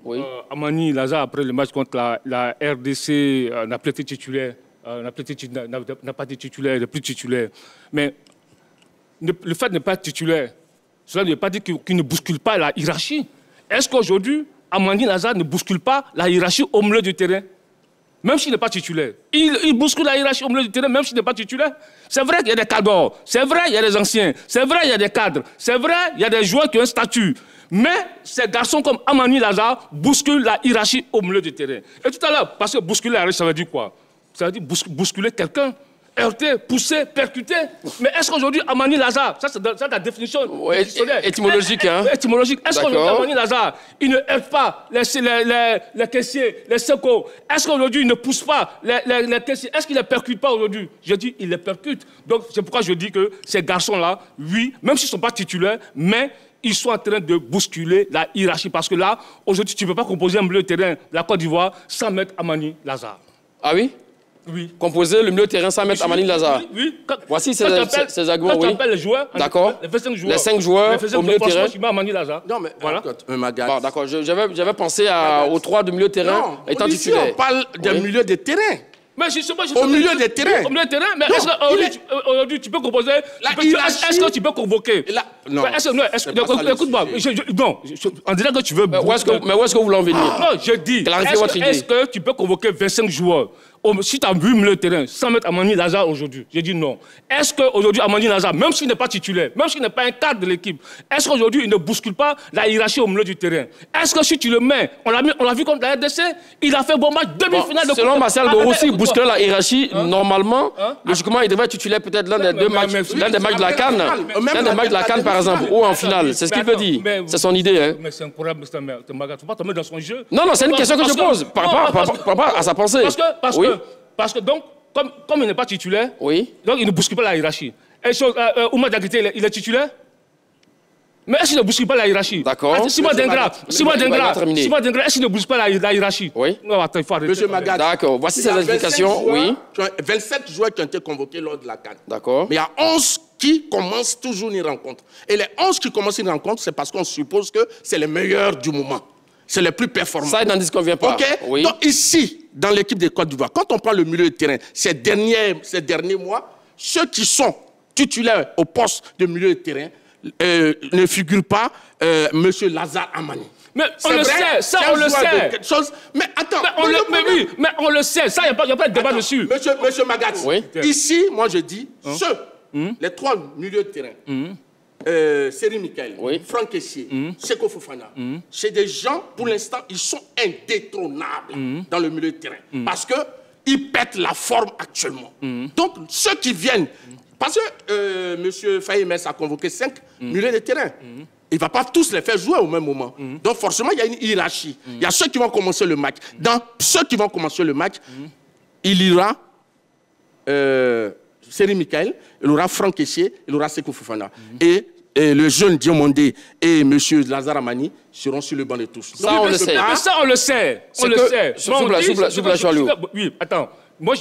Amani Lazare, après le match contre la RDC, n'a pas été titulaire, n'a pas été titulaire, n'est plus titulaire, mais le fait de ne pas être titulaire, cela ne veut pas dire qu'il ne bouscule pas la hiérarchie. Est-ce qu'aujourd'hui, Amani Lazare ne bouscule pas la hiérarchie au milieu du terrain? Même s'il n'est pas titulaire. Il bouscule la hiérarchie au milieu du terrain, même s'il n'est pas titulaire. C'est vrai qu'il y a des cadres, c'est vrai qu'il y a des anciens, c'est vrai qu'il y a des cadres, c'est vrai qu'il y a des joueurs qui ont un statut. Mais ces garçons comme Amani Lazare bousculent la hiérarchie au milieu du terrain. Et tout à l'heure, parce que bousculer la hiérarchie, ça veut dire quoi? Ça veut dire bousculer quelqu'un. Heurter, pousser, percuter. Mais est-ce qu'aujourd'hui, Amani Lazare, ça c'est la définition étymologique, hein? Étymologique. Est-ce qu'aujourd'hui, Amani Lazare, il ne heurte pas les caissiers, les secours? Est-ce qu'aujourd'hui, il ne pousse pas les caissiers? Est-ce qu'il ne les percute pas aujourd'hui? Je dis, il les percute. Donc, c'est pourquoi je dis que ces garçons-là, oui, même s'ils ne sont pas titulaires, mais ils sont en train de bousculer la hiérarchie. Parce que là, aujourd'hui, tu ne peux pas composer un milieu de terrain de la Côte d'Ivoire sans mettre Amani Lazare. Ah oui? Oui. Composer le milieu de terrain sans mettre Amani Lazare. Oui. Voici ces arguments. Quand tu appelles les joueurs, d'accord. Les 5 joueurs au milieu de terrain. Tu mets Amani Lazare. Non, mais voilà. Bon, d'accord. J'avais pensé aux 3 du milieu de terrain étant titulaire. On parle des milieux de terrain. Mais au milieu des terrains. Au milieu des terrains. Mais est-ce qu'aujourd'hui, tu peux composer? Est-ce que tu peux convoquer? Non. Écoute-moi. Non. On dirait que tu veux. Mais où est-ce que vous voulez en venir? Non, je dis. Est-ce que tu peux convoquer 25 joueurs? Si tu as vu le milieu de terrain sans mettre Amani Lazare aujourd'hui, j'ai dit non. Est-ce qu'aujourd'hui, Amani Lazare, même s'il n'est pas titulaire, même s'il n'est pas un cadre de l'équipe, est-ce qu'aujourd'hui, il ne bouscule pas la hiérarchie au milieu du terrain? Est-ce que si tu le mets, on l'a vu contre la RDC, il a fait bon match, demi-finale de Coupe. Selon Marcel Borossi, bousculer la hiérarchie, normalement, logiquement, il devrait être titulaire peut-être l'un des matchs de la CAN. L'un des matchs de la CAN, par exemple, ou en finale. C'est ce qu'il veut dire. C'est son idée. Mais c'est incroyable, il ne faut pas tomber dans son jeu. Non, c'est une question que je pose par rapport à sa pensée. Parce que donc, comme il n'est pas titulaire, donc il ne bouscule pas la hiérarchie. Oumar Diakité, il est titulaire? Mais est-ce qu'il ne bouscule pas la hiérarchie? D'accord. Simon Dengra, est-ce qu'il ne bouscule pas la hiérarchie? Oui. Non, attends, il faut arrêter. Monsieur Magat. D'accord. Voici ses explications. Oui. 27 joueurs qui ont été convoqués lors de la CAN. D'accord. Mais il y a 11 qui commencent toujours une rencontre. Et les 11 qui commencent une rencontre, c'est parce qu'on suppose que c'est les meilleurs du moment. C'est les plus performants. Ça, il n'en disconvient pas. OK. Oui. Donc ici, dans l'équipe de Côte d'Ivoire, quand on prend le milieu de terrain, ces derniers mois, ceux qui sont titulaires au poste de milieu de terrain ne figurent pas M. Lazare Amani. Mais on le sait, ça on le sait. Mais attends. Mais on le sait, ça, il n'y a pas de débat dessus. Monsieur Magat, ici, moi je dis, les 3 milieux de terrain, Seri Michael, Franck Essier, Seko Fofana, c'est des gens, pour l'instant, ils sont indétrônables dans le milieu de terrain. Parce qu'ils pètent la forme actuellement. Donc, ceux qui viennent, parce que M. Fahimès a convoqué 5 milieux de terrain. Il ne va pas tous les faire jouer au même moment. Donc, forcément, il y a une hiérarchie. Il y a ceux qui vont commencer le match. Dans ceux qui vont commencer le match, il y aura Seri Michael, il y aura Franck Essier, il y aura Seko Fofana. Et le jeune Diomondé et M. Lazare Amani seront sur le banc de touche. Ça, on le sait. Ça, on le sait. On le sait. Oui, attends. Moi,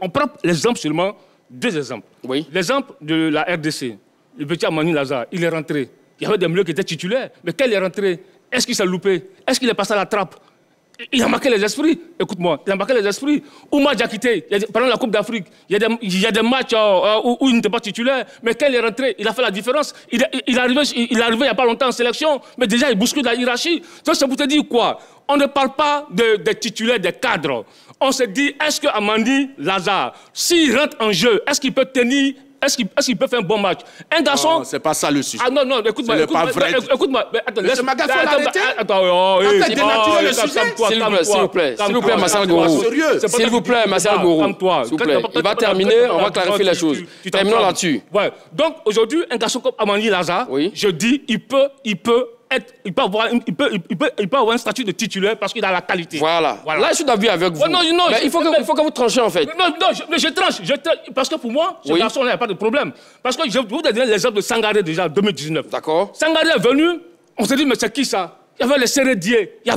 on prend l'exemple seulement, 2 exemples. Oui. L'exemple de la RDC. Le petit Amani Lazare, il est rentré. Il y avait des milieux qui étaient titulaires. Mais quand il est rentré, est-ce qu'il s'est loupé? Est-ce qu'il est passé à la trappe? il a marqué les esprits. Écoute-moi, il a marqué les esprits. Oumar Diakité, pendant la Coupe d'Afrique, il y a des matchs où il n'était pas titulaire, mais quand il est rentré, il a fait la différence. Il est arrivé il n'y a pas longtemps en sélection, mais déjà il bouscule la hiérarchie. Donc c'est pour te dire quoi? On ne parle pas des titulaires, des cadres. On se dit, est-ce que Amandi Lazare, s'il rentre en jeu, est-ce qu'il peut tenir? Est-ce qu'il peut faire un bon match? Un garçon... Non, c'est pas ça le sujet. Ah non, écoute-moi. Écoute-moi. Attends, laisse-moi l'arrêter. Attends, dénaturer le sujet. S'il vous plaît, Marcel Gourou. S'il vous plaît, Marcel Gourou. S'il vous plaît. Il va terminer, on va clarifier les choses. Terminons là-dessus. Ouais. Donc, aujourd'hui, un garçon comme Amandi Lazare, je dis, il peut avoir un statut de titulaire parce qu'il a la qualité. Voilà. Là, je suis d'avis avec vous. Non, mais il faut que vous tranchez, en fait. Non, mais je tranche. Parce que pour moi, ce garçon, il n'y a pas de problème. Parce que je vous donner l'exemple de Sangaré déjà en 2019. D'accord. Sangaré est venu, on s'est dit, mais c'est qui ça? Il y avait les Sérédier, il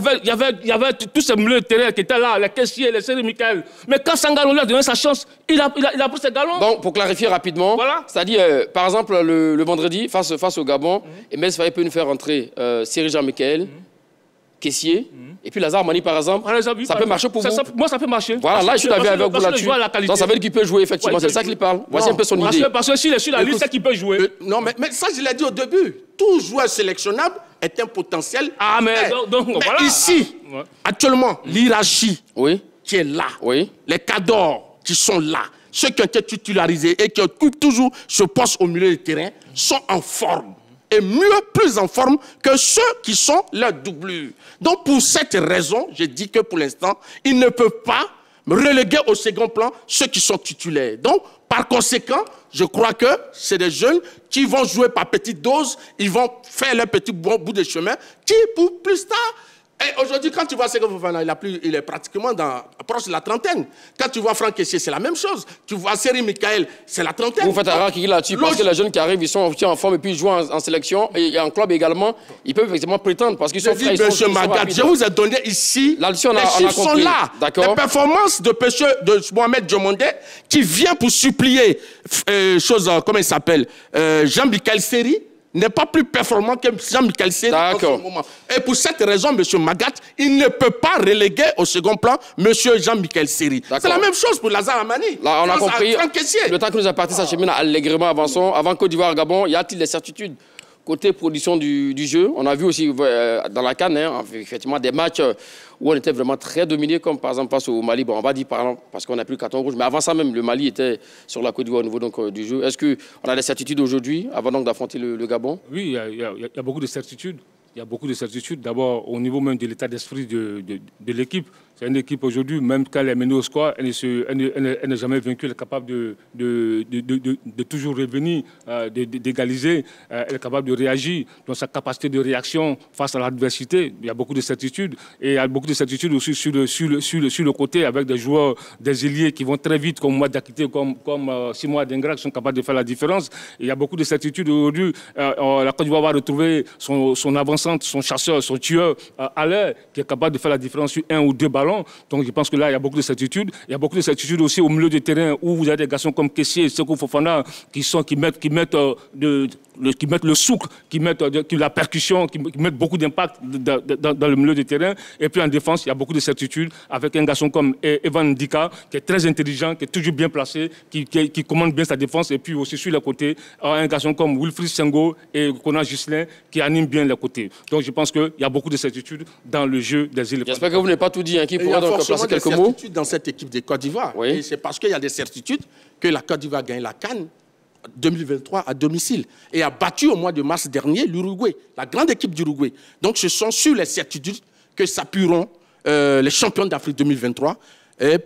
y avait tous ces milieux de terrain qui étaient là, les caissiers, les Séré Michael. Mais quand Sangaré lui a donné sa chance, il a pris ses galons. Donc, pour clarifier rapidement, c'est-à-dire, par exemple, le vendredi, face au Gabon, Emel Faye peut nous faire rentrer Séré Jean-Michel, caissier, et puis Lazare Mani, par exemple. Ça peut marcher pour vous? Moi, ça peut marcher. Voilà, là, je suis d'accord avec vous là-dessus. Donc, ça veut dire qu'il peut jouer, effectivement. C'est ça qu'il parle. Voici un peu son idée. Parce que s'il est sur la liste, c'est qu'il peut jouer. Non, mais ça, je l'ai dit au début. Tout joueur sélectionnable est un potentiel. Ah, mais donc voilà. Ici, actuellement, l'hierarchie qui est là, les cadors qui sont là, ceux qui ont été titularisés et qui occupent toujours ce poste au milieu du terrain, sont en forme. Et plus en forme que ceux qui sont leurs doublures. Donc, pour cette raison, je dis que pour l'instant, ils ne peuvent pas reléguer au second plan ceux qui sont titulaires. Donc, par conséquent, je crois que c'est des jeunes qui vont jouer par petites doses, ils vont faire leur petit bout de chemin, qui, pour plus tard... Et aujourd'hui, quand tu vois Seko Fofana, il est pratiquement proche de la trentaine. Quand tu vois Franck Kessié, c'est la même chose. Tu vois Seri Michael, c'est la trentaine. Vous faites un raki là-dessus, parce que les jeunes qui arrivent, ils sont en forme et puis ils jouent en sélection. Et en club également, ils peuvent effectivement prétendre parce qu'ils sont frais. Monsieur Magat, je vous ai donné ici, les chiffres sont là. Les performances de Mohamed Diomandé qui vient pour supplier, comment il s'appelle, Jean-Michel Seri, n'est pas plus performant que Jean-Michel Seri en ce moment. Et pour cette raison, M. Magat, il ne peut pas reléguer au second plan M. Jean-Michel Seri. C'est la même chose pour Lazare Amani. Là, on a compris. Le temps que nous a parti s'achemine allègrement, avançons. Avant Côte d'Ivoire-Gabon, y a-t-il des certitudes côté production du jeu? On a vu aussi dans la CAN, effectivement, des matchs où on était vraiment très dominé, comme par exemple face au Mali. Bon, on va dire parce qu'on n'a plus le carton rouge, mais avant ça même, le Mali était sur la Côte d'Ivoire au niveau du jeu. Est-ce qu'on a des certitudes aujourd'hui, avant donc d'affronter le Gabon? Oui, il y a beaucoup de certitudes. Il y a beaucoup de certitudes. D'abord, au niveau même de l'état d'esprit de l'équipe. C'est une équipe aujourd'hui, même quand elle est menée au score, elle n'est jamais vaincue. Elle est capable de toujours revenir, d'égaliser. Elle est capable de réagir. Dans sa capacité de réaction face à l'adversité, il y a beaucoup de certitudes. Et il y a beaucoup de certitudes aussi sur le côté, avec des joueurs, des ailiers qui vont très vite, comme Mohamed Diakité, comme Simon Adengra, qui sont capables de faire la différence. Et il y a beaucoup de certitudes aujourd'hui. La Côte d'Ivoire va retrouver son avançante, son chasseur, son tueur, Allaire, qui est capable de faire la différence sur un ou deux ballons. Donc je pense que là, il y a beaucoup de certitudes. Il y a beaucoup de certitudes aussi au milieu du terrain où vous avez des garçons comme Kessié et Seko Fofana qui mettent le souk, qui mettent la percussion, qui mettent beaucoup d'impact dans le milieu du terrain. Et puis en défense, il y a beaucoup de certitudes avec un garçon comme Evan Ndika, qui est très intelligent, qui est toujours bien placé, qui commande bien sa défense. Et puis aussi sur les côtés, un garçon comme Wilfried Senghor et Kona Gislain, qui animent bien les côtés. Donc je pense qu'il y a beaucoup de certitudes dans le jeu des éléphants. J'espère que vous n'avez pas tout dit, qui pourrait donc placer quelques mots. Il y a certitudes dans cette équipe de Côte d'Ivoire. Oui. Et c'est parce qu'il y a des certitudes que la Côte d'Ivoire gagne la CAN 2023 à domicile et a battu au mois de mars dernier l'Uruguay, la grande équipe d'Uruguay. Donc ce sont sur les certitudes que s'appuieront les champions d'Afrique 2023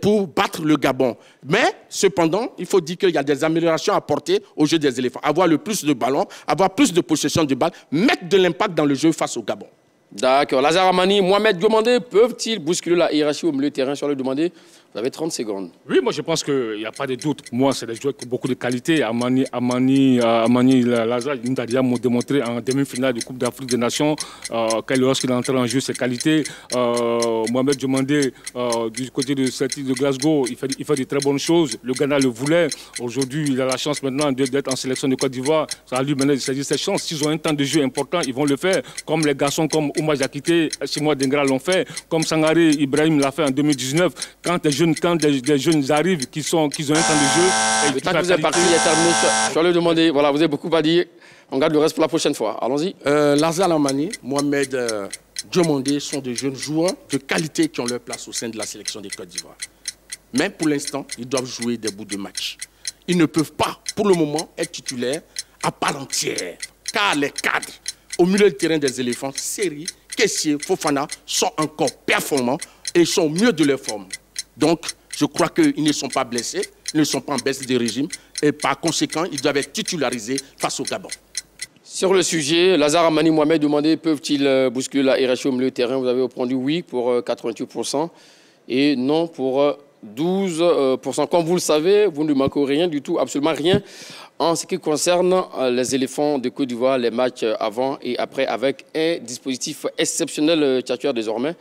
pour battre le Gabon. Mais cependant, il faut dire qu'il y a des améliorations à apporter au jeu des éléphants. Avoir le plus de ballons, avoir plus de possession de balles, mettre de l'impact dans le jeu face au Gabon. D'accord. Lazare Amani, Mohamed Diomandé, peuvent-ils bousculer la hiérarchie au milieu de terrain sur le demander? Vous avez 30 secondes. Oui, moi je pense qu'il n'y a pas de doute. Moi, c'est des joueurs qui ont beaucoup de qualité. Amani Lazare, il nous a déjà démontré en demi-finale de Coupe d'Afrique des Nations lorsqu'il est entré en jeu ses qualités. Mohamed Diomandé, du côté de Celtic de Glasgow, il fait de très bonnes choses. Le Ghana le voulait. Aujourd'hui, il a la chance maintenant d'être en sélection de Côte d'Ivoire. Ça a lui maintenant de saisir ses chances. S'ils ont un temps de jeu important, ils vont le faire. Comme les garçons comme Oumar Diakité, Simoa Dengra l'ont fait. Comme Sangaré Ibrahim l'a fait en 2019. Quand des jeunes arrivent, qui ont un temps de jeu... Le temps que vous êtes parti, il est terminé. Je vais le demander. Voilà, vous avez beaucoup à dire. On garde le reste pour la prochaine fois. Allons-y. Lazare Lamani, Mohamed Diomandé sont de jeunes joueurs de qualité qui ont leur place au sein de la sélection de Côte d'Ivoire. Mais pour l'instant, ils doivent jouer des bouts de match. Ils ne peuvent pas, pour le moment, être titulaires à part entière. Car les cadres au milieu du terrain des éléphants, Seri, Kessié, Fofana, sont encore performants et sont au mieux de leur forme. Donc, je crois qu'ils ne sont pas blessés, ils ne sont pas en baisse de régime et par conséquent, ils doivent être titularisés face au Gabon. Sur le sujet, Lazare Amani Mohamed demandait peuvent-ils bousculer la hiérarchie au milieu de terrain? Vous avez répondu oui pour 88% et non pour 12%. Comme vous le savez, vous ne manquez rien du tout, absolument rien en ce qui concerne les éléphants de Côte d'Ivoire, les matchs avant et après avec un dispositif exceptionnel, Tchatchouar désormais.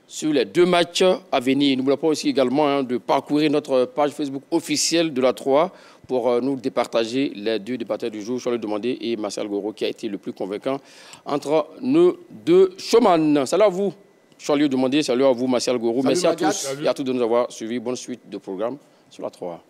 Sur les 2 matchs à venir. N'oublions pas aussi également de parcourir notre page Facebook officielle de la 3 pour nous départager les 2 débatteurs du jour, Charles Demandé et Martial Goro, qui a été le plus convaincant entre nos 2 showman. Salut à vous, Charles Demandé, salut à vous, Martial Goro. Merci à tous et à toutes de nous avoir suivis. Bonne suite de programme sur la 3.